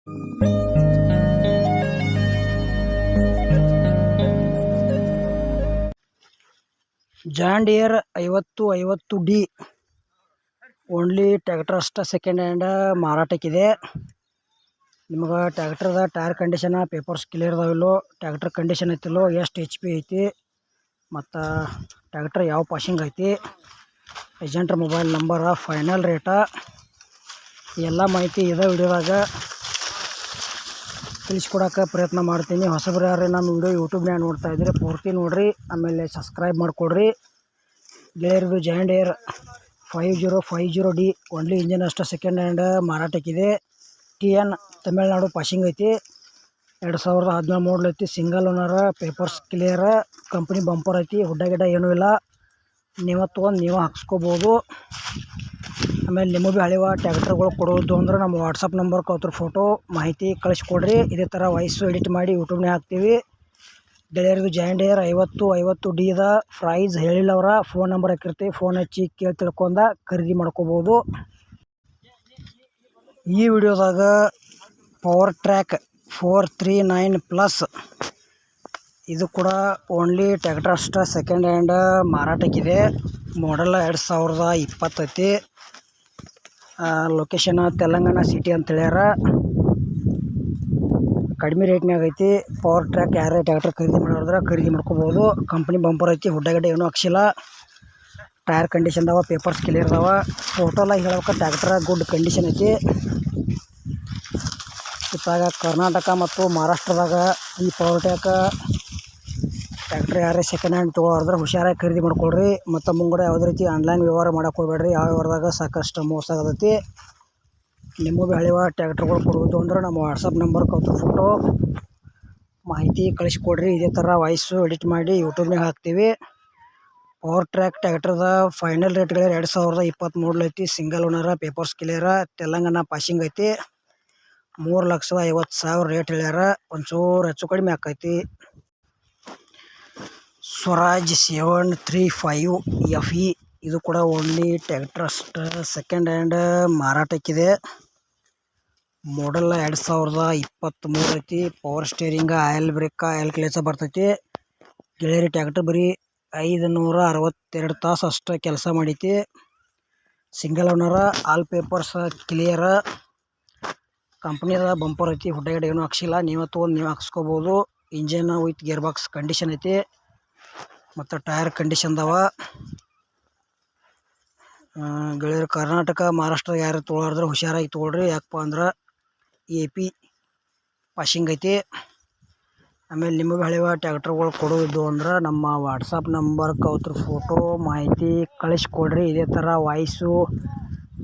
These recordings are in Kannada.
John Deere 5050D only tractor ಅಷ್ಟ ಸೆಕೆಂಡ್ ಹ್ಯಾಂಡ್ ಮಾರಾಟಕ್ಕಿದೆ. ನಿಮಗೆ ಟ್ಯಾಕ್ಟರ್ದ ಟೈರ್ ಕಂಡೀಷನ್ ಪೇಪರ್ಸ್ ಕ್ಲಿಯರ್ ಅದಾವಿಲ್ಲೋ, ಟ್ಯಾಕ್ಟರ್ ಕಂಡೀಷನ್ ಐತಿಲ್ಲೋ, ಎಷ್ಟು HP ಐತಿ ಮತ್ತು ಟ್ಯಾಕ್ಟರ್ ಯಾವ ಪಾಸಿಂಗ್ ಐತಿ, ಏಜೆಂಟ್ರ ಮೊಬೈಲ್ ನಂಬರ, ಫೈನಲ್ ರೇಟ, ಎಲ್ಲ ಮಾಹಿತಿ ಇದೇ ವಿಡಿಯೋದಾಗ ತಿಳಿಸ್ಕೊಡೋಕೆ ಪ್ರಯತ್ನ ಮಾಡ್ತೀನಿ. ಹೊಸಬ್ರು ಯಾರು ನಮ್ಮ ವಿಡಿಯೋ ಯೂಟ್ಯೂಬ್ನಾಗ ನೋಡ್ತಾ ಇದ್ದರೆ ಪೂರ್ತಿ ನೋಡಿರಿ, ಆಮೇಲೆ ಸಬ್ಸ್ಕ್ರೈಬ್ ಮಾಡಿಕೊಡ್ರಿ. ಗೆಳೆಯರದು John Deere 5050D only engine ಅಷ್ಟು second hand ಮಾರಾಟಕ್ಕಿದೆ. TN Tamil Nadu passing ಐತಿ. 2017 ಮಾಡಲ್ ಐತಿ. Single owner, papers clear, company bumper ಐತಿ. ಹುಡ್ಡ ಗಿಡ್ಡ ಏನೂ ಇಲ್ಲ. ನೀವು ತೊಗೊಂಡು ನೀವು ಹಾಕ್ಸ್ಕೋಬೋದು. ಆಮೇಲೆ ನಿಮಗೆ ಹಳೆವ ಟ್ಯಾಕ್ಟರ್ಗಳು ಕೊಡೋದು ಅಂದ್ರೆ ನಮ್ಮ ವಾಟ್ಸಪ್ ನಂಬರ್ಗೆ ಅವ್ರ ಫೋಟೋ ಮಾಹಿತಿ ಕಳಿಸ್ಕೊಡ್ರಿ. ಇದೇ ಥರ ವಾಯ್ಸು ಎಡಿಟ್ ಮಾಡಿ ಯೂಟ್ಯೂಬ್ನಾಗ ಹಾಕ್ತೀವಿ. ಗೆಳೆಯರದು ಜಾನ್ ಡಿಯರ್ 5050Dದ ಪ್ರೈಸ್ ಹೇಳಿಲ್ಲ, ಅವರ ಫೋನ್ ನಂಬರ್ ಹಾಕಿರ್ತೀವಿ. ಫೋನ್ ಹಚ್ಚಿ ಕೇಳಿ ತಿಳ್ಕೊಂಡ ಖರೀದಿ ಮಾಡ್ಕೋಬೋದು. ಈ ವಿಡಿಯೋದಾಗ ಪವರ್ ಟ್ರ್ಯಾಕ್ 439+ ಇದು ಕೂಡ ಓನ್ಲಿ ಟ್ಯಾಕ್ಟರ್ ಅಷ್ಟ ಸೆಕೆಂಡ್ ಹ್ಯಾಂಡ್ ಮಾರಾಟಕ್ಕಿದೆ. ಮಾಡೆಲ್ 2020 ಐತಿ. ಲೊಕೇಶನ್ ತೆಲಂಗಾಣ ಸಿಟಿ ಅಂತ ಹೇಳ್ಯಾರ. ಕಡಿಮೆ ರೇಟ್ನಾಗ ಐತಿ. ಪವರ್ ಟ್ರ್ಯಾಕ್ ಯಾರೇ ಟ್ಯಾಕ್ಟರ್ ಖರೀದಿ ಮಾಡೋದ್ರೆ ಖರೀದಿ ಮಾಡ್ಕೋಬೋದು. ಕಂಪ್ನಿ ಬಂಪರ್ ಐತಿ. ಹುಡ್ಡಗಡ್ಡೆ ಏನೂ ಹಾಕ್ಸಿಲ್ಲ. ಟೈರ್ ಕಂಡೀಷನ್ ಅದಾವ, ಪೇಪರ್ಸ್ ಕ್ಲಿಯರ್ ಅದಾವ. ಟೋಟಲಾಗಿ ಹೇಳ್ಬೇಕು ಟ್ಯಾಕ್ಟರ್ ಗುಡ್ ಕಂಡೀಷನ್ ಐತಿ. ಇತ್ತಾಗ ಕರ್ನಾಟಕ ಮತ್ತು ಮಹಾರಾಷ್ಟ್ರದಾಗ ಈ ಪವರ್ ಟ್ರ್ಯಾಕ್ಟರ್ ಯಾರೇ ಸೆಕೆಂಡ್ ಹ್ಯಾಂಡ್ ತೊಗೊಳೋದ್ರೆ ಹುಷಾರಾಗಿ ಖರೀದಿ ಮಾಡ್ಕೊಳ್ರಿ. ಮತ್ತು ಮುಂಗಡೆ ಯಾವುದೇ ರೀತಿ ಆನ್ಲೈನ್ ವ್ಯವಹಾರ ಮಾಡೋಕೆ ಹೋಗ್ಬೇಡ್ರಿ. ಯಾವ ವ್ಯವಹಾರದಾಗ ಸಾಕಷ್ಟು ಮೋಸ ಆಗತೈತಿ. ನಿಮಗೆ ಹಳೆವ ಟ್ಯಾಕ್ಟರ್ಗಳು ಕೊಡೋದು ಅಂದ್ರೆ ನಮ್ಮ ವಾಟ್ಸಪ್ ನಂಬರ್ಗೆ ಅವ್ರ ಫೋಟೋ ಮಾಹಿತಿ ಕಳಿಸ್ಕೊಡ್ರಿ. ಇದೇ ಥರ ವಾಯ್ಸು ಎಡಿಟ್ ಮಾಡಿ ಯೂಟ್ಯೂಬ್ನಾಗ ಹಾಕ್ತೀವಿ. ಪವರ್ ಟ್ರ್ಯಾಕ್ ಟ್ಯಾಕ್ಟರ್ದ ಫೈನಲ್ ರೇಟ್ಗಳು 2020 ಮಾಡಲ್ ಐತಿ. ಸಿಂಗಲ್ ಓನರ, ಪೇಪರ್ಸ್ ಕ್ಲಿಯರ, ತೆಲಂಗಾಣ ಪಾಸಿಂಗ್ ಐತಿ. 3,50,000 ರೇಟ್ ಹೇಳ್ಯಾರ. ಒಂಚೂರು ಹೆಚ್ಚು ಕಡಿಮೆ ಆಕೈತಿ. ಸ್ವರಾಜ್ 735FE ಇದು ಕೂಡ ಓನ್ಲಿ ಟ್ಯಾಕ್ಟರ್ ಅಷ್ಟು ಸೆಕೆಂಡ್ ಹ್ಯಾಂಡ್ ಮಾರಾಟಕ್ಕಿದೆ. ಮಾಡೆಲ್ 2023 ಐತಿ. ಪವರ್ ಸ್ಟೇರಿಂಗ, ಆಯಿಲ್ ಬ್ರೇಕ್, ಆಯಿಲ್ ಕ್ಲೇಚ ಬರ್ತೈತಿ. ಗೆಳೆಯರಿ ಟ್ಯಾಕ್ಟರ್ ಬರೀ 562 ತಾಸು ಅಷ್ಟು ಕೆಲಸ ಮಾಡೈತಿ. ಸಿಂಗಲ್ ಓನರ, ಆಲ್ ಪೇಪರ್ಸ್ ಕ್ಲಿಯರ್, ಕಂಪ್ನಿದ ಬಂಪರ್ ಐತಿ. ಹುಡ್ಡಗಡೆ ಏನೂ ಹಾಕ್ಸಿಲ್ಲ. ನೀವು ತೊಗೊಂಡು ನೀವು ಹಾಕ್ಸ್ಕೋಬೋದು. Engine with gear box condition ಐತಿ. ಮತ್ತು ಟೈರ್ ಕಂಡೀಷನ್ ಅದಾವ. ಗೆಳೆಯರು ಕರ್ನಾಟಕ ಮಹಾರಾಷ್ಟ್ರ ಯಾರು ತೊಗೊಳಾರ್ದ್ರೆ ಹುಷಾರಾಗಿ ತೊಗೊಳ್ರಿ. ಯಾಕಪ್ಪ ಅಂದ್ರೆ AP ಪಾಸಿಂಗ್ ಐತಿ. ಆಮೇಲೆ ನಿಮಗೆ ಹಳೆವ ಟ್ಯಾಕ್ಟರ್ಗಳು ಕೊಡೋದು ಅಂದ್ರೆ ನಮ್ಮ ವಾಟ್ಸಪ್ ನಂಬರ್ಗೆ ಅವ್ರ ಫೋಟೋ ಮಾಹಿತಿ ಕಳಿಸ್ಕೊಡ್ರಿ. ಇದೇ ಥರ ವಾಯ್ಸು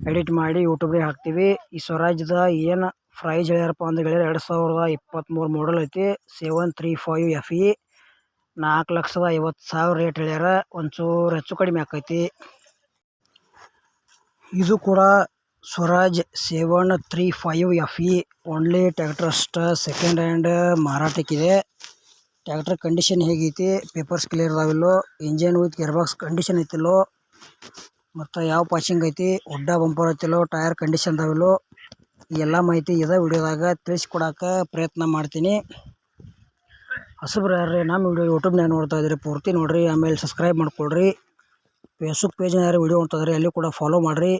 ಎಡಿಟ್ ಮಾಡಿ ಯೂಟ್ಯೂಬ್ಗೆ ಹಾಕ್ತೀವಿ. ಈ ಸ್ವರಾಜ್ದ ಏನು ಪ್ರೈಸ್ ಹೇಳ್ಯಾರಪ್ಪ ಅಂದ್ರೆ ಗೆಳೆಯರು 2023 ಮಾಡಲ್ ಐತಿ. 735FE 4,50,000 ರೇಟ್ ಹೇಳ್ಯಾರ. ಒಂಚೂರು ಹೆಚ್ಚು ಕಡಿಮೆ ಆಕೈತಿ. ಇದು ಕೂಡ ಸ್ವರಾಜ್ 735FE ಓನ್ಲಿ ಟ್ಯಾಕ್ಟರ್ ಅಷ್ಟು ಸೆಕೆಂಡ್ ಹ್ಯಾಂಡ್ ಮಾರಾಟಕ್ಕಿದೆ. ಟ್ಯಾಕ್ಟರ್ ಕಂಡೀಷನ್ ಹೇಗೈತಿ, ಪೇಪರ್ಸ್ ಕ್ಲಿಯರ್ ಅದಾವಿಲ್ಲೋ, engine with gear box condition ಐತಿಲ್ಲೋ, ಮತ್ತು ಯಾವ ಪಾಸಿಂಗ್ ಐತಿ, ಹುಡ್ಡ ಬಂಪರ್ ಐತಿಲ್ಲೋ, ಟೈರ್ ಕಂಡೀಷನ್ ಅದಾವಿಲ್ಲೋ, ಎಲ್ಲ ಮಾಹಿತಿ ಇದೇ ವಿಡಿಯೋದಾಗ ತಿಳಿಸ್ಕೊಡೋಕೆ ಪ್ರಯತ್ನ ಮಾಡ್ತೀನಿ. ಹೊಸಬ್ರು ಯಾರೇ ನಮ್ಮ ವಿಡಿಯೋ ಯೂಟ್ಯೂಬ್ನಾಗ ನೋಡ್ತಾ ಇದ್ರಿ ಪೂರ್ತಿ ನೋಡಿರಿ. ಆಮೇಲೆ ಸಬ್ಸ್ಕ್ರೈಬ್ ಮಾಡ್ಕೊಳ್ರಿ. ಫೇಸ್ಬುಕ್ ಪೇಜ್ನ ಯಾರು ವಿಡಿಯೋ ನೋಡ್ತಾಯಿದ್ರಿ ಅಲ್ಲಿ ಕೂಡ ಫಾಲೋ ಮಾಡಿರಿ.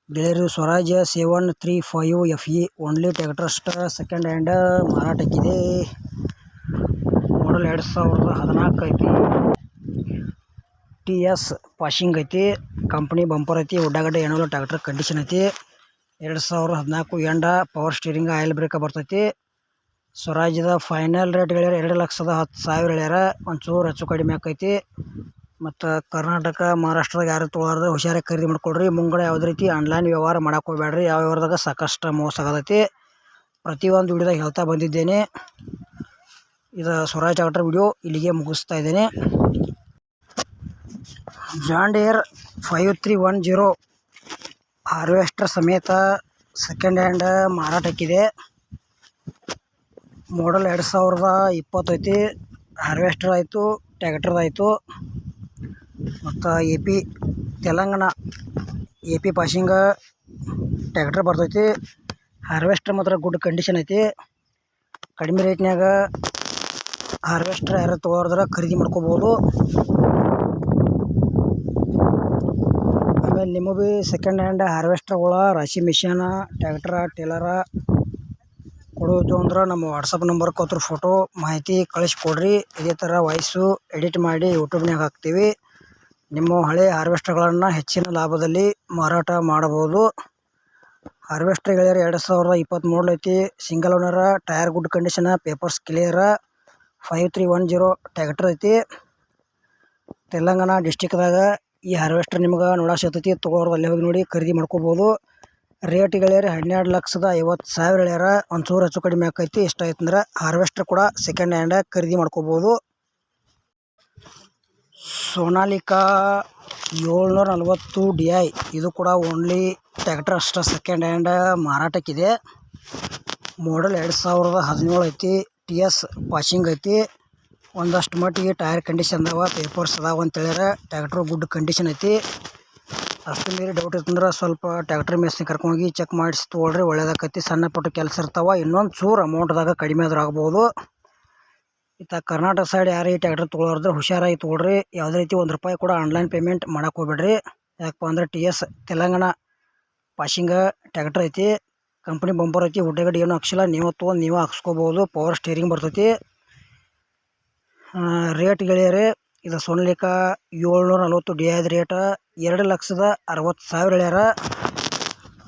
ಗೆಳೆಯರು ಸ್ವರಾಜ್ 735FE ಓನ್ಲಿ ಟ್ಯಾಕ್ಟರ್ ಅಷ್ಟು ಸೆಕೆಂಡ್ ಹ್ಯಾಂಡ್ ಮಾರಾಟಕ್ಕಿದೆ. ಮಾಡಲ್ 2014 ಐತಿ. TS ಪಾಸಿಂಗ್ ಐತಿ. ಕಂಪ್ನಿ ಬಂಪರ್ ಐತಿ. ಹುಡ್ಡಗಡ್ಡೆ ಏನೋ ಟ್ಯಾಕ್ಟರ್ ಕಂಡೀಷನ್ ಐತಿ. 2014 ಎಂಡ. ಪವರ್ ಸ್ಟೀರಿಂಗ್, ಆಯಿಲ್ ಬ್ರೇಕ ಬರ್ತೈತಿ. ಸ್ವರಾಜ್ಯದ ಫೈನಲ್ ರೇಟ್ ಹೇಳ್ಯಾರ 2,10,000 ಹೇಳ್ಯಾರ. ಒಂಚೂರು ಹೆಚ್ಚು ಕಡಿಮೆ ಆಕೈತಿ. ಮತ್ತು ಕರ್ನಾಟಕ ಮಹಾರಾಷ್ಟ್ರದಾಗ ಯಾರು ತೊಗೊಳಾರ್ದ್ರೆ ಹುಷಾರಾಗಿ ಖರೀದಿ ಮಾಡ್ಕೊಳ್ರಿ. ಮುಂಗಡೆ ಯಾವುದೇ ರೀತಿ ಆನ್ಲೈನ್ ವ್ಯವಹಾರ ಮಾಡೋಕೆ ಹೋಗ್ಬೇಡ್ರಿ. ಯಾವ ವ್ಯವಹಾರದಾಗ ಸಾಕಷ್ಟು ಮೋಸ ಆಗತೈತಿ. ಪ್ರತಿಯೊಂದು ವಿಡಿಯೋದಾಗ ಹೇಳ್ತಾ ಬಂದಿದ್ದೇನೆ. ಇದು ಸ್ವರಾಜ್ ಟ್ಯಾಕ್ಟರ್ ವಿಡಿಯೋ ಇಲ್ಲಿಗೆ ಮುಗಿಸ್ತಾ ಇದ್ದೇನೆ. ಜಾನ್ ಡಿಯರ್ 5310 ಹಾರ್ವೆಸ್ಟರ್ ಸಮೇತ ಸೆಕೆಂಡ್ ಹ್ಯಾಂಡ್ ಮಾರಾಟಕ್ಕಿದೆ. ಮಾಡಲ್ 2020 ಐತಿ. ಹಾರ್ವೆಸ್ಟರ್ ಆಯಿತು, ಟ್ಯಾಕ್ಟರ್ದಾಯಿತು. ಮತ್ತು AP ತೆಲಂಗಾಣ AP ಪಾಸಿಂಗ ಟ್ಯಾಕ್ಟರ್ ಬರ್ತೈತಿ. ಹಾರ್ವೆಸ್ಟರ್ ಮಾತ್ರ ಗುಡ್ ಕಂಡೀಷನ್ ಐತಿ. ಕಡಿಮೆ ರೇಟ್ನ್ಯಾಗ ಹಾರ್ವೆಸ್ಟರ್ ಯಾರು ತೊಗೊಳೋದ್ರ ಖರೀದಿ ಮಾಡ್ಕೋಬೋದು. ಆಮೇಲೆ ನಿಮಗೆ ಭೀ ಸೆಕೆಂಡ್ ಹ್ಯಾಂಡ್ ಹಾರ್ವೆಸ್ಟರ್ಗಳ ರಾಶಿ ಮಿಷನ್ ಟ್ಯಾಕ್ಟರ ಟೇಲರ ಕೊಡೋದು ಅಂದ್ರೆ ನಮ್ಮ ವಾಟ್ಸಪ್ ನಂಬರ್ಗೆ ಅದ್ರ ಫೋಟೋ ಮಾಹಿತಿ ಕಳಿಸ್ಕೊಡ್ರಿ. ಇದೇ ಥರ ವಾಯ್ಸು ಎಡಿಟ್ ಮಾಡಿ ಯೂಟ್ಯೂಬ್ನಾಗ ಹಾಕ್ತೀವಿ. ನಿಮ್ಮ ಹಳೆ ಹಾರ್ವೆಸ್ಟರ್ಗಳನ್ನು ಹೆಚ್ಚಿನ ಲಾಭದಲ್ಲಿ ಮಾರಾಟ ಮಾಡಬಹುದು. ಹಾರ್ವೆಸ್ಟರ್ ಗೆಳೆಯರು 2023 ಐತಿ. ಸಿಂಗಲ್ ಓನರ, ಟೈರ್ ಗುಡ್ ಕಂಡೀಷನ್, ಪೇಪರ್ಸ್ ಕ್ಲಿಯರ, 5310 ಟ್ಯಾಕ್ಟರ್ ಐತಿ. ತೆಲಂಗಾಣ ಡಿಸ್ಟಿಕ್ದಾಗ ಈ ಹಾರ್ವೆಸ್ಟರ್ ನಿಮ್ಗೆ ನೋಡಕ್ಕೆ ಸಿಗ್ತೈತಿ. ತೊಗೊಳೋರು ಅಲ್ಲಿ ಹೋಗಿ ನೋಡಿ ಖರೀದಿ ಮಾಡ್ಕೋಬೋದು. ರೇಟ್ ಗೆಳೆಯರು 12,50,000 ಹೇಳ್ಯಾರ. ಒಂಚೂರು ಹೆಚ್ಚು ಕಡಿಮೆ ಆಕೈತಿ. ಇಷ್ಟ ಆಯ್ತಂದ್ರೆ ಹಾರ್ವೆಸ್ಟರ್ ಕೂಡ ಸೆಕೆಂಡ್ ಹ್ಯಾಂಡ್ ಖರೀದಿ ಮಾಡ್ಕೋಬೋದು. ಸೋನಾಲಿಕಾ 740 DI ಇದು ಕೂಡ ಓನ್ಲಿ ಟ್ಯಾಕ್ಟರ್ ಅಷ್ಟೇ ಸೆಕೆಂಡ್ ಹ್ಯಾಂಡ್ ಮಾರಾಟಕ್ಕಿದೆ. ಮಾಡಲ್ 2017 ಐತಿ. TS ಪಾಸಿಂಗ್ ಐತಿ. ಒಂದಷ್ಟು ಮಟ್ಟಿಗೆ ಟೈರ್ ಕಂಡೀಷನ್ ಅದಾವ, ಪೇಪರ್ಸ್ ಅದಾವ ಅಂತ ಹೇಳ್ಯಾರ. ಟ್ಯಾಕ್ಟ್ರು ಗುಡ್ ಕಂಡೀಷನ್ ಐತಿ. ಅಷ್ಟು ಮೀರಿ ಡೌಟ್ ಇರ್ತಂದ್ರೆ ಸ್ವಲ್ಪ ಟ್ಯಾಕ್ಟ್ರ್ ಮೇಸ್ತ್ರಿ ಕರ್ಕೊಂಡೋಗಿ ಚೆಕ್ ಮಾಡಿಸಿ ತೊಗೊಳ್ರಿ, ಒಳ್ಳೇದಾಕೈತಿ. ಸಣ್ಣ ಪುಟ್ಟ ಕೆಲಸ ಇರ್ತಾವ, ಇನ್ನೊಂದು ಚೂರು ಅಮೌಂಟ್ದಾಗ ಕಡಿಮೆ ಆದ್ರೂ ಆಗ್ಬೋದು. ಇತ್ತ ಕರ್ನಾಟಕ ಸೈಡ್ ಯಾರು ಈ ಟ್ಯಾಕ್ಟರ್ ತೊಗೊಳೋದ್ರೆ ಹುಷಾರಾಗಿ ತೊಗೊಳ್ರಿ. ಯಾವುದೇ ರೀತಿ ₹1 ಕೂಡ ಆನ್ಲೈನ್ ಪೇಮೆಂಟ್ ಮಾಡಕ್ಕೆ ಹೋಗ್ಬೇಡ್ರಿ. ಯಾಕಪ್ಪ ಅಂದ್ರೆ TS ತೆಲಂಗಾಣ ಪಾಸಿಂಗ ಟ್ಯಾಕ್ಟರ್ ಐತಿ. ಕಂಪ್ನಿ ಬಂಪರ್ ಐತಿ. ಹುಡ್ಡಗಡೆ ಏನೂ ಹಾಕ್ಸಿಲ್ಲ, ನೀವು ತೊಗೊಂಡು ನೀವು ಹಾಕ್ಸ್ಕೋಬೋದು. ಪವರ್ ಸ್ಟೇರಿಂಗ್ ಬರ್ತೈತಿ. ರೇಟ್ ಗೆಳೆಯರೆ, ಇದು ಸೋನಾಲಿಕಾ 740 DI ರೇಟ್ 2,60,000 ಹೇಳ್ಯಾರ.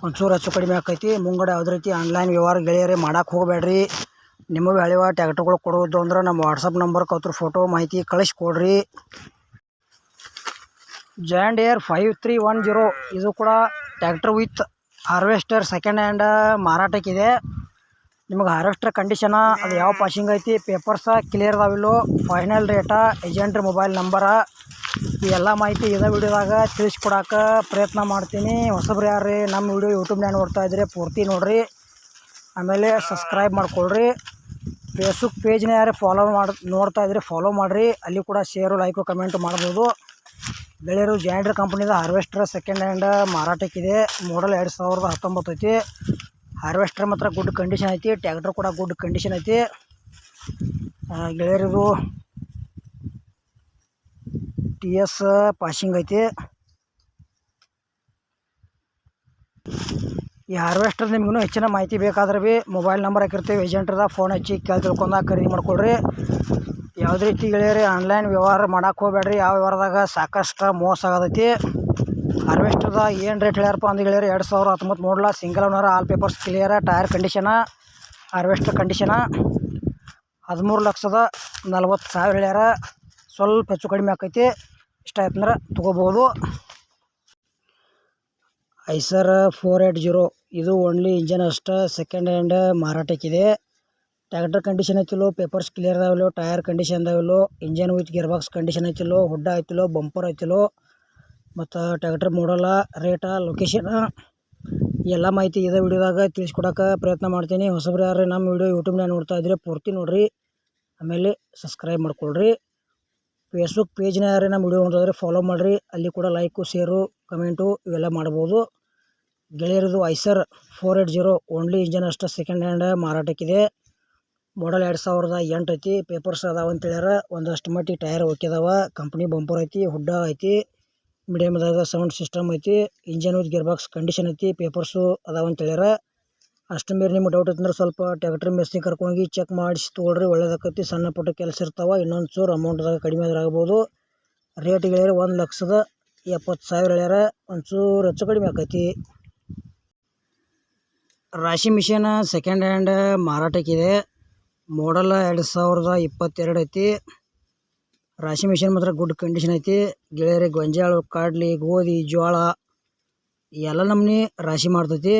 ಒಂಚೂರು ಹೆಚ್ಚು ಕಡಿಮೆ ಆಕೈತಿ. ಮುಂಗಡೆ ಯಾವುದೇ ರೀತಿ ಆನ್ಲೈನ್ ವ್ಯವಹಾರ ಗೆಳೆಯರೆ ಮಾಡಕ್ಕೆ ಹೋಗಬೇಡ್ರಿ. ನಿಮಗೆ ಹಳೆಯ ಟ್ಯಾಕ್ಟರ್ಗಳು ಕೊಡೋದು ಅಂದ್ರೆ ನಮ್ಮ ವಾಟ್ಸಪ್ ನಂಬರ್ಗೆ ಅದ್ರ ಫೋಟೋ ಮಾಹಿತಿ ಕಳಿಸ್ಕೊಡ್ರಿ. ಜಾಂಡ್ ಏರ್ 5310 ಇದು ಕೂಡ tractor with harvester second hand ಮಾರಾಟಕ್ಕಿದೆ. ನಿಮಗೆ ಹಾರ್ವೆಸ್ಟರ್ ಕಂಡೀಷನ ಅದು ಯಾವ ಪಾಸಿಂಗ್ ಐತಿ, ಪೇಪರ್ಸ ಕ್ಲಿಯರ್ ಅದಾವಿಲ್ಲೋ, ಫೈನಲ್ ರೇಟ, ಏಜೆಂಟ್ರ ಮೊಬೈಲ್ ನಂಬರ, ಈ ಎಲ್ಲ ಮಾಹಿತಿ ಇದೇ ವಿಡಿಯೋದಾಗ ತಿಳಿಸ್ಕೊಡೋಕೆ ಪ್ರಯತ್ನ ಮಾಡ್ತೀನಿ. ಹೊಸಬ್ರು ಯಾರು ನಮ್ಮ ವಿಡಿಯೋ ಯೂಟ್ಯೂಬ್ನಾಗ ನೋಡ್ತಾ ಇದ್ರೆ ಪೂರ್ತಿ ನೋಡಿರಿ. ಆಮೇಲೆ ಸಬ್ಸ್ಕ್ರೈಬ್ ಮಾಡ್ಕೊಳ್ರಿ. ಫೇಸ್ಬುಕ್ ಪೇಜ್ನ ಯಾರು ನೋಡ್ತಾ ಇದ್ರೆ ಫಾಲೋ ಮಾಡಿರಿ. ಅಲ್ಲಿ ಕೂಡ ಶೇರು, ಲೈಕು, ಕಮೆಂಟು ಮಾಡ್ಬೋದು. ಗೆಳೆಯರು, ಜಾಂಡ್ರ ಕಂಪ್ನಿದ ಹಾರ್ವೆಸ್ಟರ್ ಸೆಕೆಂಡ್ ಹ್ಯಾಂಡ್ ಮಾರಾಟಕ್ಕಿದೆ. ಮಾಡಲ್ 2019 ಐತಿ. ಹಾರ್ವೆಸ್ಟರ್ ಮಾತ್ರ ಗುಡ್ ಕಂಡೀಷನ್ ಐತಿ. ಟ್ಯಾಕ್ಟರ್ ಕೂಡ ಗುಡ್ ಕಂಡೀಷನ್ ಐತಿ. ಗೆಳೆಯರಿದು TS ಪಾಸಿಂಗ್ ಐತಿ. ಈ ಹಾರ್ವೆಸ್ಟರ್ ನಿಮಗೂ ಹೆಚ್ಚಿನ ಮಾಹಿತಿ ಬೇಕಾದ್ರೆ ಭೀ ಮೊಬೈಲ್ ನಂಬರ್ ಹಾಕಿರ್ತೀವಿ, ಏಜೆಂಟ್ರದ ಫೋನ್ ಹಚ್ಚಿ ಕೇಳಿ ತಿಳ್ಕೊಂಡಾಗ ಖರೀದಿ ಮಾಡ್ಕೊಳ್ರಿ. ಯಾವುದೇ ರೀತಿ ಗೆಳೆಯರಿ ಆನ್ಲೈನ್ ವ್ಯವಹಾರ ಮಾಡಕ್ಕೆ ಹೋಗ್ಬೇಡ್ರಿ. ಯಾವ ವ್ಯವಹಾರದಾಗ ಸಾಕಷ್ಟು ಮೋಸ ಆಗತೈತಿ. ಹಾರ್ವೆಸ್ಟರ್ದ ಏನು ರೇಟ್ ಹೇಳ್ಯಾರಪ್ಪ ಅಂದ್ರೆ ಗೆಳೆಯರಿ 2019 ಮಾಡಲ, ಸಿಂಗಲ್ ಓನರ್, ಆಲ್ ಪೇಪರ್ಸ್ ಕ್ಲಿಯರ, ಟೈರ್ ಕಂಡೀಷನ, ಹಾರ್ವೆಸ್ಟರ್ ಕಂಡೀಷನ 13,40,000 ಹೇಳ್ಯಾರ. ಸ್ವಲ್ಪ ಹೆಚ್ಚು ಕಡಿಮೆ ಆಕೈತಿ. ಇಷ್ಟ ಆಯ್ತಂದ್ರೆ ತೊಗೋಬೋದು. ಐಸರ್ 480 ಇದು ಓನ್ಲಿ ಇಂಜನ್ ಅಷ್ಟೇ ಸೆಕೆಂಡ್ ಹ್ಯಾಂಡ್ ಮಾರಾಟಕ್ಕಿದೆ. ಟ್ಯಾಕ್ಟರ್ ಕಂಡೀಷನ್ ಐತಿಲ್ಲೋ, ಪೇಪರ್ಸ್ ಕ್ಲಿಯರ್ ಅದಾವಿಲ್ಲೋ, ಟೈರ್ ಕಂಡೀಷನ್ ಅದಾವಿಲ್ಲೋ, engine with gear box condition ಐತಿಲ್ಲೋ, ಹುಡ್ಡ ಐತಿಲ್ಲೋ, ಬಂಪರ್ ಐತಿಲ್ಲೋ, ಮತ್ತು ಟ್ಯಾಕ್ಟರ್ ಮಾಡಲ, ರೇಟ, ಲೊಕೇಶನ್ ಎಲ್ಲ ಮಾಹಿತಿ ಇದೇ ವಿಡಿಯೋದಾಗ ತಿಳಿಸ್ಕೊಡೋಕೆ ಪ್ರಯತ್ನ ಮಾಡ್ತೀನಿ. ಹೊಸಬ್ರು ಯಾರು ನಮ್ಮ ವಿಡಿಯೋ ಯೂಟ್ಯೂಬ್ನಾಗ ನೋಡ್ತಾ ಇದ್ರೆ ಪೂರ್ತಿ ನೋಡಿರಿ. ಆಮೇಲೆ ಸಬ್ಸ್ಕ್ರೈಬ್ ಮಾಡ್ಕೊಳ್ರಿ. ಫೇಸ್ಬುಕ್ ಪೇಜ್ನ ಯಾರು ನಮ್ಮ ವಿಡಿಯೋ ನೋಡಿದ್ರೆ ಫಾಲೋ ಮಾಡಿರಿ. ಅಲ್ಲಿ ಕೂಡ ಲೈಕು, ಶೇರು, ಕಮೆಂಟು ಇವೆಲ್ಲ ಮಾಡ್ಬೋದು. ಗೆಳೆಯರದು ಐಸರ್ 480 ಓನ್ಲಿ ಇಂಜನ್ ಅಷ್ಟೇ ಸೆಕೆಂಡ್ ಹ್ಯಾಂಡ್ ಮಾರಾಟಕ್ಕಿದೆ. ಮಾಡಲ್ 2008 ಐತಿ. ಪೇಪರ್ಸ್ ಅದಾವ ಅಂತ ಹೇಳ್ಯಾರ. ಒಂದಷ್ಟು ಮಟ್ಟಿಗೆ ಟೈರ್ ಓಕೆ ಅದಾವ. ಕಂಪ್ನಿ ಬಂಪರ್ ಐತಿ. ಹುಡ್ಡ ಐತಿ. ಮೀಡಿಯಮ್ದಾಗ ಸೌಂಡ್ ಸಿಸ್ಟಮ್ ಐತಿ. Engine with gear box condition ಐತಿ. ಪೇಪರ್ಸು ಅದಾವ ಅಂತ ಹೇಳ್ಯಾರ. ಅಷ್ಟು ಮೀರಿ ನಿಮ್ಗೆ ಡೌಟ್ ಐತಂದ್ರೆ ಸ್ವಲ್ಪ ಟ್ಯಾಕ್ಟ್ರ್ ಮೇಸ್ತ್ರಿ ಕರ್ಕೊಂಡೋಗಿ ಚೆಕ್ ಮಾಡಿಸಿ ತೊಗೊಳ್ರಿ, ಒಳ್ಳೇದಾಕೈತಿ. ಸಣ್ಣ ಪುಟ್ಟ ಕೆಲಸ ಇರ್ತಾವೆ, ಇನ್ನೊಂದು ಚೂರು ಅಮೌಂಟ್ದಾಗ ಕಡಿಮೆ ಆದ್ರೆ ಆಗ್ಬೋದು. ರೇಟ್ ಗೆಳೆಯರು 1,70,000 ಹೇಳ್ಯಾರ. ಒಂಚೂರು ಹೆಚ್ಚು ಕಡಿಮೆ ಆಕೈತಿ. ರಾಶಿ ಮಿಷನ್ ಸೆಕೆಂಡ್ ಹ್ಯಾಂಡ್ ಮಾರಾಟಕ್ಕಿದೆ. ಮಾಡಲ್ 2022 ಐತಿ. ರಾಶಿ ಮಿಷನ್ ಮಾತ್ರ ಗುಡ್ ಕಂಡೀಷನ್ ಐತಿ. ಗೆಳೆಯರಿ, ಗೊಂಜಾಳ, ಕಡ್ಲಿ, ಗೋಧಿ, ಜೋಳ ಎಲ್ಲ ನಮ್ನಿ ರಾಶಿ ಮಾಡ್ತೈತಿ.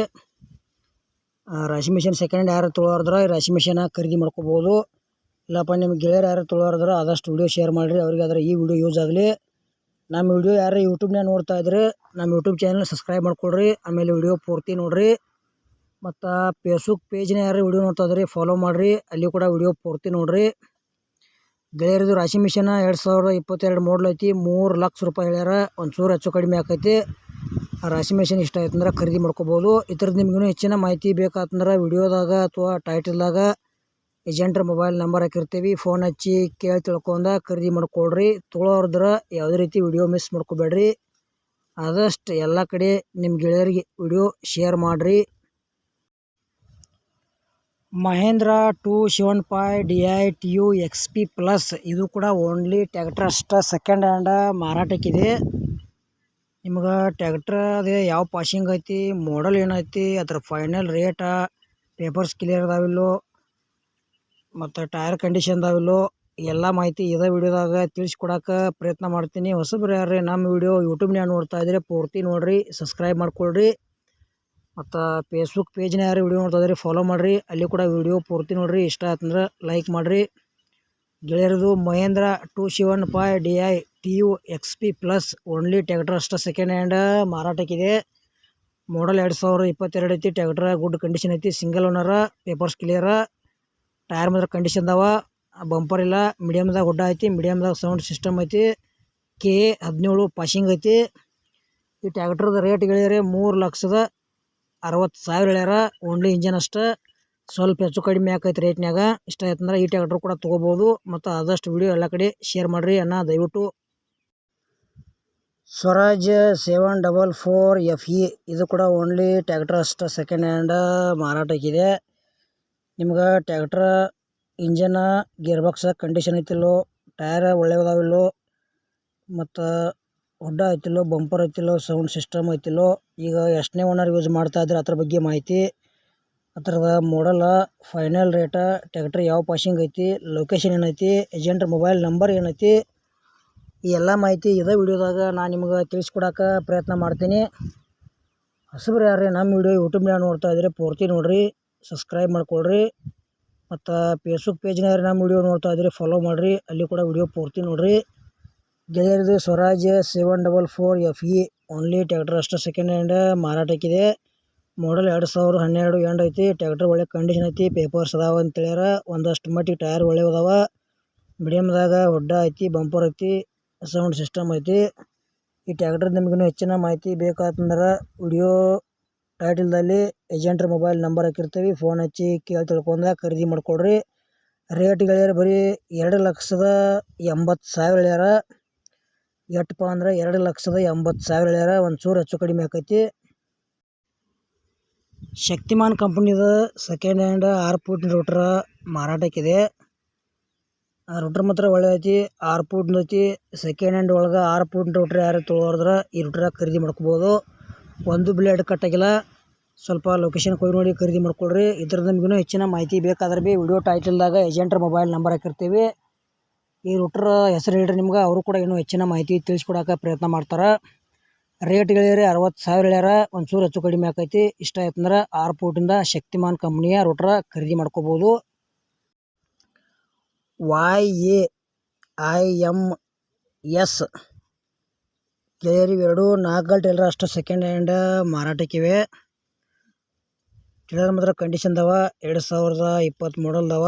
ರಾಶಿ ಮಿಷನ್ ಸೆಕೆಂಡ್ ಯಾರು ತೊಗೊಳೋದ್ರೆ ರಾಶಿ ಮಿಷನ್ ಖರೀದಿ ಮಾಡ್ಕೋಬೋದು. ಇಲ್ಲಪ್ಪ ನಿಮ್ಗೆ ಗೆಳೆಯರು ಯಾರು ತೊಗೊಳೋದ್ರೆ ಆದಷ್ಟು ವಿಡಿಯೋ ಶೇರ್ ಮಾಡಿರಿ, ಅವ್ರಿಗೆ ಆದರೆ ಈ ವಿಡಿಯೋ ಯೂಸ್ ಆಗಲಿ. ನಮ್ಮ ವಿಡಿಯೋ ಯಾರು ಯೂಟ್ಯೂಬ್ನಾಗ ನೋಡ್ತಾ ಇದ್ರೆ ನಮ್ಮ ಯೂಟ್ಯೂಬ್ ಚಾನಲ್ ಸಬ್ಸ್ಕ್ರೈಬ್ ಮಾಡ್ಕೊಳ್ರಿ. ಆಮೇಲೆ ವಿಡಿಯೋ ಪೂರ್ತಿ ನೋಡಿರಿ. ಮತ್ತು ಫೇಸ್ಬುಕ್ ಪೇಜ್ನ ಯಾರು ವಿಡಿಯೋ ನೋಡ್ತಾ ಇದ್ರಿ ಫಾಲೋ ಮಾಡಿರಿ. ಅಲ್ಲಿ ಕೂಡ ವಿಡಿಯೋ ಪೂರ್ತಿ ನೋಡಿರಿ. ಗೆಳೆಯರದು ರಾಶಿ ಮಿಷನ್ 2022 ಮಾಡಲ್ ಐತಿ. 3 ಲಕ್ಷ ರೂಪಾಯಿ ಹೇಳ್ಯಾರ. ಒಂಚೂರು ಹೆಚ್ಚು ಕಡಿಮೆ ಆಕೈತಿ. ರಾಶಿ ಮೆಷಿನ್ ಇಷ್ಟ ಆಯ್ತಂದ್ರೆ ಖರೀದಿ ಮಾಡ್ಕೋಬೋದು. ಇದ್ರದ್ದು ನಿಮ್ಗೂ ಹೆಚ್ಚಿನ ಮಾಹಿತಿ ಬೇಕಾತಂದ್ರೆ ವಿಡಿಯೋದಾಗ ಅಥವಾ ಟೈಟಲ್ದಾಗ ಏಜೆಂಟ್ರ ಮೊಬೈಲ್ ನಂಬರ್ ಹಾಕಿರ್ತೀವಿ, ಫೋನ್ ಹಚ್ಚಿ ಕೇಳಿ ತಿಳ್ಕೊಂಡ ಖರೀದಿ ಮಾಡ್ಕೊಳ್ರಿ. ತೊಗೊಳೋದ್ರ ಯಾವುದೇ ರೀತಿ ವಿಡಿಯೋ ಮಿಸ್ ಮಾಡ್ಕೋಬೇಡ್ರಿ. ಆದಷ್ಟು ಎಲ್ಲ ಕಡೆ ನಿಮ್ಮ ಗೆಳೆಯರಿಗೆ ವಿಡಿಯೋ ಶೇರ್ ಮಾಡಿರಿ. Mahindra 275 DI TU XP plus ಇದು ಕೂಡ ಓನ್ಲಿ ಟ್ಯಾಕ್ಟ್ರ್ ಅಷ್ಟೇ ಸೆಕೆಂಡ್ ಹ್ಯಾಂಡ ಮಾರಾಟಕ್ಕಿದೆ. ನಿಮ್ಗೆ ಟ್ಯಾಕ್ಟ್ರ್ ಅದೇ ಯಾವ ಪಾಸಿಂಗ್ ಐತಿ, ಮಾಡಲ್ ಏನೈತಿ, ಅದ್ರ ಫೈನಲ್ ರೇಟ, ಪೇಪರ್ಸ್ ಕ್ಲಿಯರ್ ಅದಾವಿಲ್ಲೋ ಮತ್ತು ಟೈರ್ ಕಂಡೀಷನ್ ಅದಾವಿಲ್ಲೋ ಎಲ್ಲ ಮಾಹಿತಿ ಇದೇ ವಿಡಿಯೋದಾಗ ತಿಳಿಸ್ಕೊಡೋಕೆ ಪ್ರಯತ್ನ ಮಾಡ್ತೀನಿ. ಹೊಸಬ್ರು ಯಾರೇ ನಮ್ಮ ವಿಡಿಯೋ ಯೂಟ್ಯೂಬ್ನ್ಯಾಗ ನೋಡ್ತಾ ಇದ್ರೆ ಪೂರ್ತಿ ನೋಡಿರಿ, ಸಬ್ಸ್ಕ್ರೈಬ್ ಮಾಡ್ಕೊಳ್ರಿ. ಮತ್ತು ಫೇಸ್ಬುಕ್ ಪೇಜ್ನ ಯಾರು ವಿಡಿಯೋ ನೋಡ್ತಾ ಇದ್ರಿ ಫಾಲೋ ಮಾಡಿರಿ, ಅಲ್ಲಿ ಕೂಡ ವಿಡಿಯೋ ಪೂರ್ತಿ ನೋಡಿರಿ. ಇಷ್ಟ ಆಯ್ತಂದ್ರೆ ಲೈಕ್ ಮಾಡಿರಿ. ಗೆಳೆಯರದು Mahindra 275 DI TU XP plus only tractor ಅಷ್ಟೇ ಸೆಕೆಂಡ್ ಹ್ಯಾಂಡ್ ಮಾರಾಟಕ್ಕಿದೆ. ಮಾಡಲ್ 2022 ಐತಿ. ಟ್ಯಾಕ್ಟ್ರ ಗುಡ್ ಕಂಡೀಷನ್ ಐತಿ, ಸಿಂಗಲ್ ಓನರ, ಪೇಪರ್ಸ್ ಕ್ಲಿಯರ, ಟೈರ್ ಮಾತ್ರ ಕಂಡೀಷನ್ ಅದಾವ, ಬಂಪರ್ ಇಲ್ಲ, ಮೀಡಿಯಮ್ದಾಗ ಹುಡ್ಡ ಐತಿ, ಮೀಡಿಯಮ್ದಾಗ ಸೌಂಡ್ ಸಿಸ್ಟಮ್ ಐತಿ, K17 ಪಾಸಿಂಗ್ ಐತಿ. ಈ ಟ್ಯಾಕ್ಟ್ರದ ರೇಟ್ ಗೆಳೆಯರೆ 3,60,000 ಹೇಳ್ಯಾರ. ಓನ್ಲಿ ಇಂಜನ್ ಅಷ್ಟೇ, ಸ್ವಲ್ಪ ಹೆಚ್ಚು ಕಡಿಮೆ ಆಕೈತಿ ರೇಟ್ನಾಗ. ಇಷ್ಟ ಆಯ್ತಂದ್ರೆ ಈ ಟ್ಯಾಕ್ಟ್ರ್ ಕೂಡ ತೊಗೋಬೋದು. ಮತ್ತು ಆದಷ್ಟು ವಿಡಿಯೋ ಎಲ್ಲ ಕಡೆ ಶೇರ್ ಮಾಡಿರಿ ಅಣ್ಣ ದಯವಿಟ್ಟು. ಸ್ವರಾಜ್ 744 FE ಇದು ಕೂಡ ಓನ್ಲಿ ಟ್ಯಾಕ್ಟ್ರ್ ಅಷ್ಟೇ ಸೆಕೆಂಡ್ ಹ್ಯಾಂಡ್ ಮಾರಾಟಕ್ಕಿದೆ. ನಿಮ್ಗೆ ಟ್ಯಾಕ್ಟ್ರ ಇಂಜನ ಗೇರ್ ಬಾಕ್ಸ್ ಕಂಡೀಷನ್ ಐತಿಲ್ಲೋ, ಟೈರ್ ಒಳ್ಳೆಯದಾವಿಲ್ಲೋ, ಮತ್ತು ಹುಡ್ಡ ಐತಿಲ್ಲೋ, ಬಂಪರ್ ಐತಿಲ್ಲೋ, ಸೌಂಡ್ ಸಿಸ್ಟಮ್ ಐತಿಲ್ಲೋ, ಈಗ ಎಷ್ಟನೇ ಓನರ್ ಯೂಸ್ ಮಾಡ್ತಾ ಇದ್ರೆ ಅದ್ರ ಬಗ್ಗೆ ಮಾಹಿತಿ, ಅದರದ ಮಾಡಲ, ಫೈನಲ್ ರೇಟ, ಟ್ಯಾಕ್ಟ್ರ್ ಯಾವ ಪಾಸಿಂಗ್ ಐತಿ, ಲೊಕೇಶನ್ ಏನೈತಿ, ಏಜೆಂಟ್ರ ಮೊಬೈಲ್ ನಂಬರ್ ಏನೈತಿ, ಈ ಎಲ್ಲ ಮಾಹಿತಿ ಇದೇ ವಿಡಿಯೋದಾಗ ನಾನು ನಿಮ್ಗೆ ತಿಳಿಸ್ಕೊಡೋಕೆ ಪ್ರಯತ್ನ ಮಾಡ್ತೀನಿ. ಹೊಸಬ್ರು ಯಾರೇ ನಮ್ಮ ವಿಡಿಯೋ ಯೂಟ್ಯೂಬ್ನ್ಯಾಗ ನೋಡ್ತಾ ಇದ್ರೆ ಪೂರ್ತಿ ನೋಡಿರಿ, ಸಬ್ಸ್ಕ್ರೈಬ್ ಮಾಡ್ಕೊಳ್ರಿ. ಮತ್ತು ಫೇಸ್ಬುಕ್ ಪೇಜ್ನ ಯಾರು ನಮ್ಮ ವಿಡಿಯೋ ನೋಡ್ತಾ ಇದ್ರೆ ಫಾಲೋ ಮಾಡಿರಿ, ಅಲ್ಲಿ ಕೂಡ ವಿಡಿಯೋ ಪೂರ್ತಿ ನೋಡಿರಿ. ಗೆಳೆಯರದು ಸ್ವರಾಜ್ 744 FE ಓನ್ಲಿ ಟ್ಯಾಕ್ಟ್ರ್ ಅಷ್ಟೇ ಸೆಕೆಂಡ್ ಹ್ಯಾಂಡ್ ಮಾರಾಟಕ್ಕಿದೆ. ಮಾಡಲ್ 2012 ಎಂಡ್ ಐತಿ. ಟ್ಯಾಕ್ಟ್ರ್ ಒಳ್ಳೆ ಕಂಡೀಷನ್ ಐತಿ, ಪೇಪರ್ಸ್ ಅದಾವ ಅಂತ ಹೇಳ್ಯಾರ. ಒಂದಷ್ಟು ಮಟ್ಟಿಗೆ ಟೈರ್ ಒಳ್ಳೆ ಅದಾವ, ಮೀಡಿಯಮ್ದಾಗ ಹುಡ್ಡ ಐತಿ, ಬಂಪರ್ ಐತಿ, ಸೌಂಡ್ ಸಿಸ್ಟಮ್ ಐತಿ. ಈ ಟ್ಯಾಕ್ಟ್ರದ್ದು ನಿಮಗೂ ಹೆಚ್ಚಿನ ಮಾಹಿತಿ ಬೇಕಾತಂದ್ರೆ ವಿಡಿಯೋ ಟೈಟಲ್ದಲ್ಲಿ ಏಜೆಂಟ್ರ ಮೊಬೈಲ್ ನಂಬರ್ ಹಾಕಿರ್ತೀವಿ, ಫೋನ್ ಹಚ್ಚಿ ಕೇಳಿ ತಿಳ್ಕೊಂಡ ಖರೀದಿ ಮಾಡ್ಕೊಳ್ರಿ. ರೇಟ್ ಗೆಳೆಯರು ಬರೀ 2,80,000 ಹೇಳ್ಯಾರ. ಎಷ್ಟಪ್ಪ ಅಂದ್ರೆ 2,80,000 ಹೇಳ್ಯಾರ. ಒಂಚೂರು ಹೆಚ್ಚು ಕಡಿಮೆ ಆಕೈತಿ. ಶಕ್ತಿಮಾನ್ ಕಂಪ್ನಿದ ಸೆಕೆಂಡ್ ಹ್ಯಾಂಡ್ 6 ಫೂಟ್ ರೂಟ್ರ ಮಾರಾಟಕ್ಕಿದೆ. ಆ ರೂಟ್ರ್ ಮಾತ್ರ ಒಳ್ಳೆ ಐತಿ, 6 ಫೂಟ್ ಐತಿ. ಸೆಕೆಂಡ್ ಹ್ಯಾಂಡ್ ಒಳಗೆ 6 ಫೂಟ್ ರೂಟ್ರ್ ಯಾರು ತೊಗೊಳೋದ್ರೆ ಈ ರೂಟ್ರ ಖರೀದಿ ಮಾಡ್ಕೋಬೋದು. ಒಂದು ಬ್ಲೇಡ್ ಕಟ್ಟಾಗಿಲ್ಲ. ಸ್ವಲ್ಪ ಲೊಕೇಶನ್ ಹೋಗಿ ನೋಡಿ ಖರೀದಿ ಮಾಡ್ಕೊಳ್ರಿ. ಇದ್ರದ್ದು ನಿಮಗೂ ಹೆಚ್ಚಿನ ಮಾಹಿತಿ ಬೇಕಾದ್ರೆ ವಿಡಿಯೋ ಟೈಟಲ್ದಾಗ ಏಜೆಂಟ್ರ ಮೊಬೈಲ್ ನಂಬರ್ ಹಾಕಿರ್ತೀವಿ. ಈ ರೂಟ್ರ ಹೆಸರು ಹೇಳ್ರಿ ನಿಮ್ಗೆ, ಅವರು ಕೂಡ ಇನ್ನೂ ಹೆಚ್ಚಿನ ಮಾಹಿತಿ ತಿಳಿಸ್ಕೊಡೋಕೆ ಪ್ರಯತ್ನ ಮಾಡ್ತಾರೆ. ರೇಟ್ ಗೆಳೆಯರೆ 60,000 ಹೇಳ್ಯಾರ. ಒಂಚೂರು ಹೆಚ್ಚು ಕಡಿಮೆ ಆಕೈತಿ. ಇಷ್ಟ ಆಯ್ತಂದ್ರೆ 6 ಫೂಟಿಂದ ಶಕ್ತಿಮಾನ್ ಕಂಪ್ನಿಯ ರೂಟ್ರ ಖರೀದಿ ಮಾಡ್ಕೋಬೋದು. YAIMS ಗೆಳೆಯರಿ ಇವೆರಡು 4 ಟೇಲರ್ ಅಷ್ಟು ಸೆಕೆಂಡ್ ಹ್ಯಾಂಡ್ ಮಾರಾಟಕ್ಕಿವೆ. ಟೇಲರ್ ಮಾತ್ರ ಕಂಡೀಷನ್ ಅದಾವ, 2020 ಮಾಡಲ್ ಅದಾವ,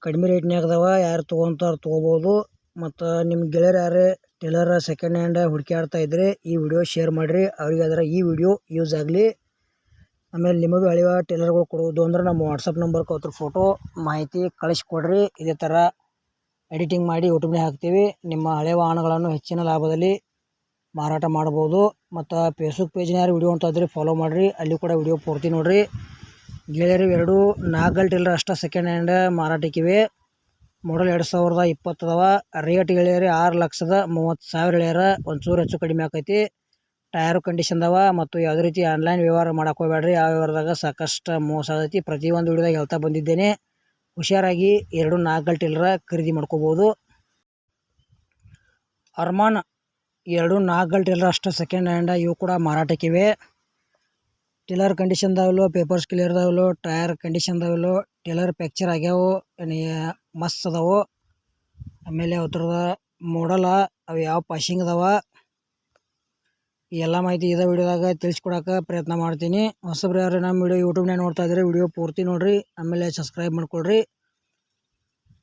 ಕಡಿಮೆ ರೇಟ್ನ್ಯಾಗ ಅದಾವ. ಯಾರು ತೊಗೊಂತಾರ ತೊಗೋಬೋದು. ಮತ್ತು ನಿಮ್ಮ ಗೆಳೆಯರು ಯಾರೇ ಟೇಲರ್ ಸೆಕೆಂಡ್ ಹ್ಯಾಂಡ್ ಹುಡುಕಾಡ್ತಾ ಇದ್ದರೆ ಈ ವಿಡಿಯೋ ಶೇರ್ ಮಾಡಿರಿ, ಅವ್ರಿಗೆ ಅದರ ಈ ವಿಡಿಯೋ ಯೂಸ್ ಆಗಲಿ. ಆಮೇಲೆ ನಿಮಗೂ ಹಳೆಯ ಟೇಲರ್ಗಳು ಕೊಡುವುದು ಅಂದ್ರೆ ನಮ್ಮ ವಾಟ್ಸಪ್ ನಂಬರ್ಗೆ ಅದ್ರ ಫೋಟೋ ಮಾಹಿತಿ ಕಳಿಸ್ಕೊಡ್ರಿ. ಇದೇ ಥರ ಎಡಿಟಿಂಗ್ ಮಾಡಿ ಯೂಟ್ಯೂಬ್ನಾಗ ಹಾಕ್ತೀವಿ. ನಿಮ್ಮ ಹಳೆಯ ವಾಹನಗಳನ್ನು ಹೆಚ್ಚಿನ ಲಾಭದಲ್ಲಿ ಮಾರಾಟ ಮಾಡ್ಬೋದು. ಮತ್ತು ಫೇಸ್ಬುಕ್ ಪೇಜ್ನ ಯಾರು ವಿಡಿಯೋ ನೋಡ್ತಾ ಇದ್ರಿ ಫಾಲೋ ಮಾಡಿರಿ, ಅಲ್ಲಿ ಕೂಡ ವಿಡಿಯೋ ಪೂರ್ತಿ ನೋಡಿರಿ. ಗೆಳೆಯರು ಎರಡು 4 ಟೇಲರ್ ಅಷ್ಟೇ ಸೆಕೆಂಡ್ ಹ್ಯಾಂಡ್ ಮಾರಾಟಕ್ಕಿವೆ. ಮಾಡಲ್ 2020 ಅದಾವ. ರೇಟ್ ಗೆಳೆಯರಿ 6,30,000 ಹೇಳ್ಯಾರ. ಒಂಚೂರು ಹೆಚ್ಚು ಕಡಿಮೆ ಆಕೈತಿ. ಟೈರು ಕಂಡೀಷನ್ ಅದಾವ. ಮತ್ತು ಯಾವುದೇ ರೀತಿ ಆನ್ಲೈನ್ ವ್ಯವಹಾರ ಮಾಡಕ್ಕೆ ಹೋಗ್ಬೇಡ್ರಿ, ಆ ವ್ಯವಹಾರದಾಗ ಸಾಕಷ್ಟು ಮೋಸ ಆಗೈತಿ. ಪ್ರತಿಯೊಂದು ವಿಡಿಯೋದಾಗ ಹೇಳ್ತಾ ಬಂದಿದ್ದೇನೆ. ಹುಷಾರಾಗಿ 4 ಟೇಲರ ಖರೀದಿ ಮಾಡ್ಕೋಬೋದು. ಅರ್ಮಾನ್ 4 ಟೇಲರ್ ಅಷ್ಟು ಸೆಕೆಂಡ್ ಹ್ಯಾಂಡ್ ಇವು ಕೂಡ ಮಾರಾಟಕ್ಕಿವೆ. ಟೇಲರ್ ಕಂಡೀಷನ್ ಅದಾವಿಲ್ಲೋ, ಪೇಪರ್ಸ್ ಕ್ಲಿಯರ್ ಅದಾವಿಲ್ಲೋ, ಟೈರ್ ಕಂಡೀಷನ್ ಅದಾವಿಲ್ಲೋ, ಟೇಲರ್ ಫ್ಯಾಕ್ಚರ್ ಆಗ್ಯಾವು, ಮಸ್ತ್ ಅದಾವು. ಆಮೇಲೆ ಅವ್ರದ ಮಾಡಲ, ಅವು ಯಾವ ಪಾಸಿಂಗ್ ಅದಾವ, ಈ ಎಲ್ಲ ಮಾಹಿತಿ ಇದೇ ವಿಡಿಯೋದಾಗ ತಿಳಿಸ್ಕೊಡೋಕೆ ಪ್ರಯತ್ನ ಮಾಡ್ತೀನಿ. ಹೊಸಬ್ರು ಯಾರು ನಮ್ಮ ವಿಡಿಯೋ ಯೂಟ್ಯೂಬ್ನಾಗ ನೋಡ್ತಾ ಇದ್ರೆ ವಿಡಿಯೋ ಪೂರ್ತಿ ನೋಡಿರಿ, ಆಮೇಲೆ ಸಬ್ಸ್ಕ್ರೈಬ್ ಮಾಡ್ಕೊಳ್ರಿ.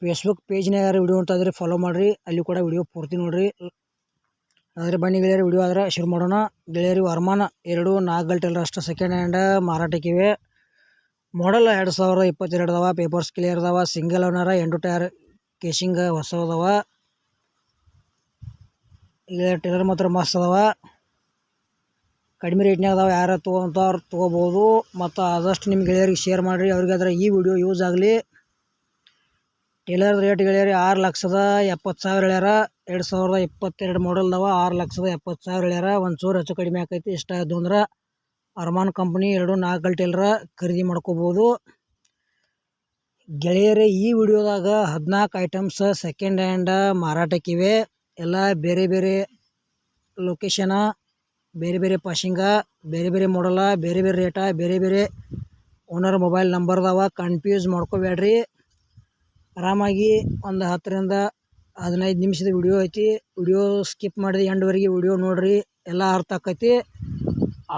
ಫೇಸ್ಬುಕ್ ಪೇಜ್ನ ಯಾರು ವಿಡಿಯೋ ನೋಡ್ತಾ ಇದ್ರೆ ಫಾಲೋ ಮಾಡಿರಿ, ಅಲ್ಲಿ ಕೂಡ ವಿಡಿಯೋ ಪೂರ್ತಿ ನೋಡಿರಿ. ಆದರೆ ಬನ್ನಿ ಗೆಳೆಯರು ವಿಡಿಯೋ ಆದರೆ ಶುರು ಮಾಡೋಣ. ಗೆಳೆಯರು ಅರ್ಮಾನ್ 2 4 ಗಂಟೆಲ್ಲರ ಅಷ್ಟು ಸೆಕೆಂಡ್ ಹ್ಯಾಂಡ್ ಮಾರಾಟಕ್ಕಿವೆ. ಮಾಡಲ್ 2022 ಅದಾವ. ಪೇಪರ್ಸ್ ಕ್ಲಿಯರ್ ಅದಾವ. ಸಿಂಗಲ್ ಓನರ 8 ಟೈರ್ ಕೇಶಿಂಗ್ ಹೊಸದವ. ಈಗ ಟೈಲರ್ ಮಾತ್ರ ಮಸ್ತ್ ಅದಾವ. ಕಡಿಮೆ ರೇಟ್ನಾಗ ಅದಾವ. ಯಾರು ತೊಗೊಂತವ್ರು ತೊಗೋಬೋದು. ಮತ್ತು ಆದಷ್ಟು ನಿಮ್ಮ ಗೆಳೆಯರಿಗೆ ಶೇರ್ ಮಾಡಿರಿ, ಅವ್ರಿಗೆ ಅದರ ಈ ವಿಡಿಯೋ ಯೂಸ್ ಆಗಲಿ. ಟೇಲರ್ ರೇಟ್ ಗೆಳೆಯರಿ 6,70,000 ಹೇಳ್ಯಾರ. 2022 ಮಾಡಲ್ ಅದಾವ. 6,70,000 ಹೇಳ್ಯಾರ. ಒಂಚೂರು ಹೆಚ್ಚು ಕಡಿಮೆ ಆಕೈತಿ. ಇಷ್ಟ ಆಯ್ತು ಅಂದ್ರೆ ಅರ್ಮಾನ್ ಕಂಪ್ನಿ 2 4 ಗಂಟೆಲ್ಲರ ಖರೀದಿ ಮಾಡ್ಕೋಬೋದು. ಗೆಳೆಯರೇ, ಈ ವಿಡಿಯೋದಾಗ 14 ಐಟಮ್ಸ್ ಸೆಕೆಂಡ್ ಹ್ಯಾಂಡ್ ಮಾರಾಟಕ್ಕಿವೆ. ಎಲ್ಲ ಬೇರೆ ಬೇರೆ ಲೊಕೇಶನ, ಬೇರೆ ಬೇರೆ ಪಾಶಿಂಗ, ಬೇರೆ ಬೇರೆ ಮಾಡಲ, ಬೇರೆ ಬೇರೆ ರೇಟ, ಬೇರೆ ಬೇರೆ ಓನರ್ ಮೊಬೈಲ್ ನಂಬರ್ ಅದಾವ. ಕನ್ಫ್ಯೂಸ್ ಮಾಡ್ಕೋಬೇಡ್ರಿ. ಆರಾಮಾಗಿ ಒಂದು 10 ರಿಂದ 15 ನಿಮಿಷದ ವಿಡಿಯೋ ಐತಿ. ವಿಡಿಯೋ ಸ್ಕಿಪ್ ಮಾಡಿದ ಎಂಡ್ವರೆಗೆ ವಿಡಿಯೋ ನೋಡಿರಿ, ಎಲ್ಲ ಅರ್ಥ ಆಕೈತಿ.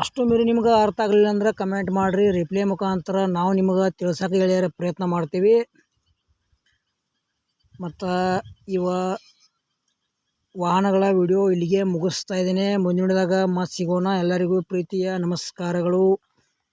ಅಷ್ಟು ಮೀರಿ ನಿಮ್ಗೆ ಅರ್ಥ ಆಗಲಿಲ್ಲ ಅಂದ್ರೆ ಕಮೆಂಟ್ ಮಾಡಿರಿ. ರಿಪ್ಲೈ ಮುಖಾಂತರ ನಾವು ನಿಮ್ಗೆ ತಿಳ್ಸೋಕೆ ಗೆಳೆಯರ ಪ್ರಯತ್ನ ಮಾಡ್ತೀವಿ. ಮತ್ತು ಇವ ವಾಹನಗಳ ವಿಡಿಯೋ ಇಲ್ಲಿಗೆ ಮುಗಿಸ್ತಾ ಇದ್ದೀನಿ. ಮುಂದಿನದಾಗ ಮತ್ತೆ ಸಿಗೋಣ. ಎಲ್ಲರಿಗೂ ಪ್ರೀತಿಯ ನಮಸ್ಕಾರಗಳು.